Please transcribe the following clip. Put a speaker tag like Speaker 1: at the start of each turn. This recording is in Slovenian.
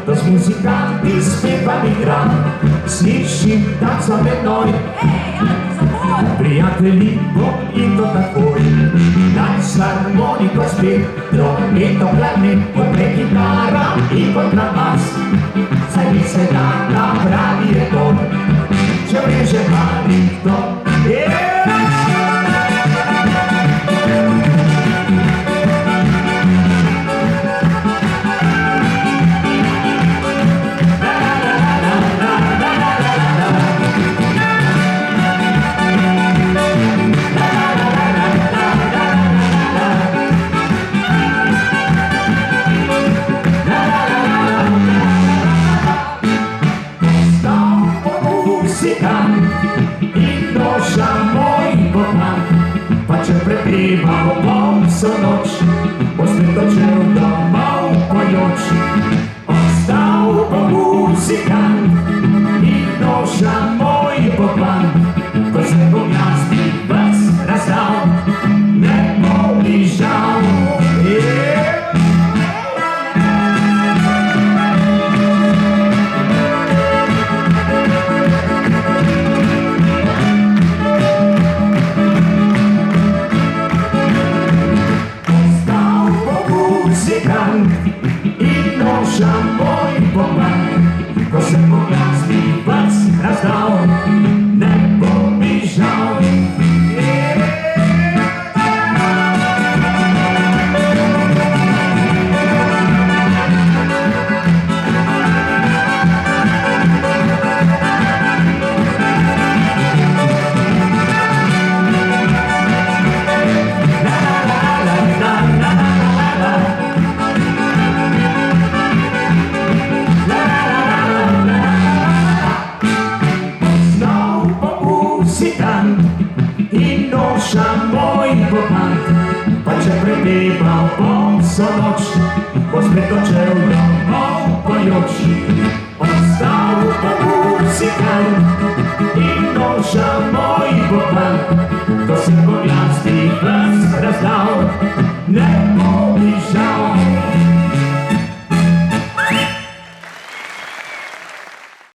Speaker 1: to z muzykami śpiewam i gram. Slyším tak same mной. Приятели, Бог и то такой. Дай с гармоникой спит, тромбит оглядни, под гитара и контрабас. Садись седа на правый тон, че реже баритон. I noša moj bohman, pa če prepival bom vso noč, posvetočil domov pojoč. Ostal bo muzikant, i noša moj bohman, ko se bom jaz ti ves razdal, ne bo mi žal. I noša moj bohman, ko se bom jaz ti ves razdal, ne bo mi žal. I noša moj bohman, pa če prepival bom vso noč, bo spet odšel domov pojoč. Ostal bo muzikant, i noša moj